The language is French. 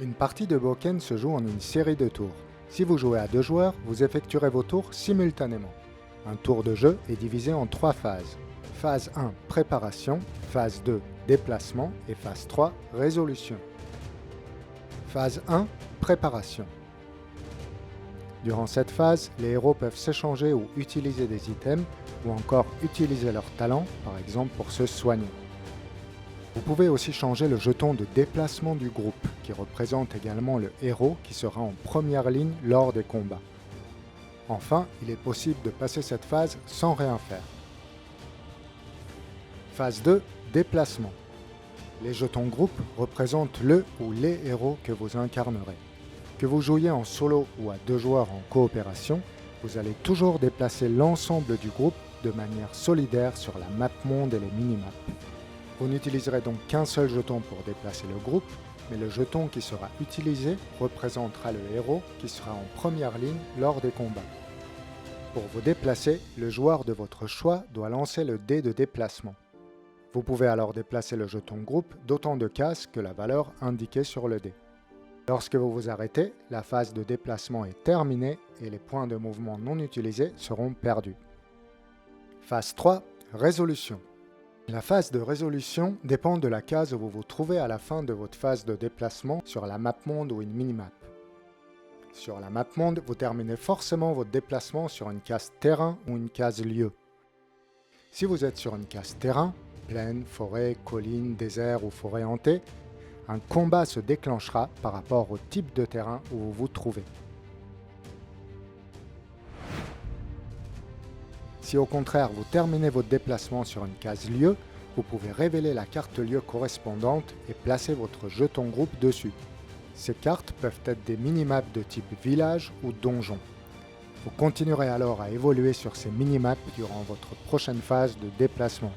Une partie de Bokken se joue en une série de tours. Si vous jouez à 2 joueurs, vous effectuerez vos tours simultanément. Un tour de jeu est divisé en 3 phases. Phase 1, préparation, phase 2, déplacement et phase 3, résolution. Phase 1, préparation. Durant cette phase, les héros peuvent s'échanger ou utiliser des items ou encore utiliser leur talent, par exemple pour se soigner. Vous pouvez aussi changer le jeton de déplacement du groupe, qui représente également le héros qui sera en première ligne lors des combats. Enfin, il est possible de passer cette phase sans rien faire. Phase 2, déplacement. Les jetons groupe représentent le ou les héros que vous incarnerez. Que vous jouiez en solo ou à 2 joueurs en coopération, vous allez toujours déplacer l'ensemble du groupe de manière solidaire sur la map monde et les minimaps. Vous n'utiliserez donc qu'un seul jeton pour déplacer le groupe, mais le jeton qui sera utilisé représentera le héros qui sera en première ligne lors des combats. Pour vous déplacer, le joueur de votre choix doit lancer le dé de déplacement. Vous pouvez alors déplacer le jeton groupe d'autant de cases que la valeur indiquée sur le dé. Lorsque vous vous arrêtez, la phase de déplacement est terminée et les points de mouvement non utilisés seront perdus. Phase 3, résolution. La phase de résolution dépend de la case où vous vous trouvez à la fin de votre phase de déplacement sur la map monde ou une minimap. Sur la map monde, vous terminez forcément votre déplacement sur une case terrain ou une case lieu. Si vous êtes sur une case terrain, plaine, forêt, colline, désert ou forêt hantée, un combat se déclenchera par rapport au type de terrain où vous vous trouvez. Si au contraire vous terminez votre déplacement sur une case lieu, vous pouvez révéler la carte lieu correspondante et placer votre jeton groupe dessus. Ces cartes peuvent être des minimaps de type village ou donjon. Vous continuerez alors à évoluer sur ces minimaps durant votre prochaine phase de déplacement.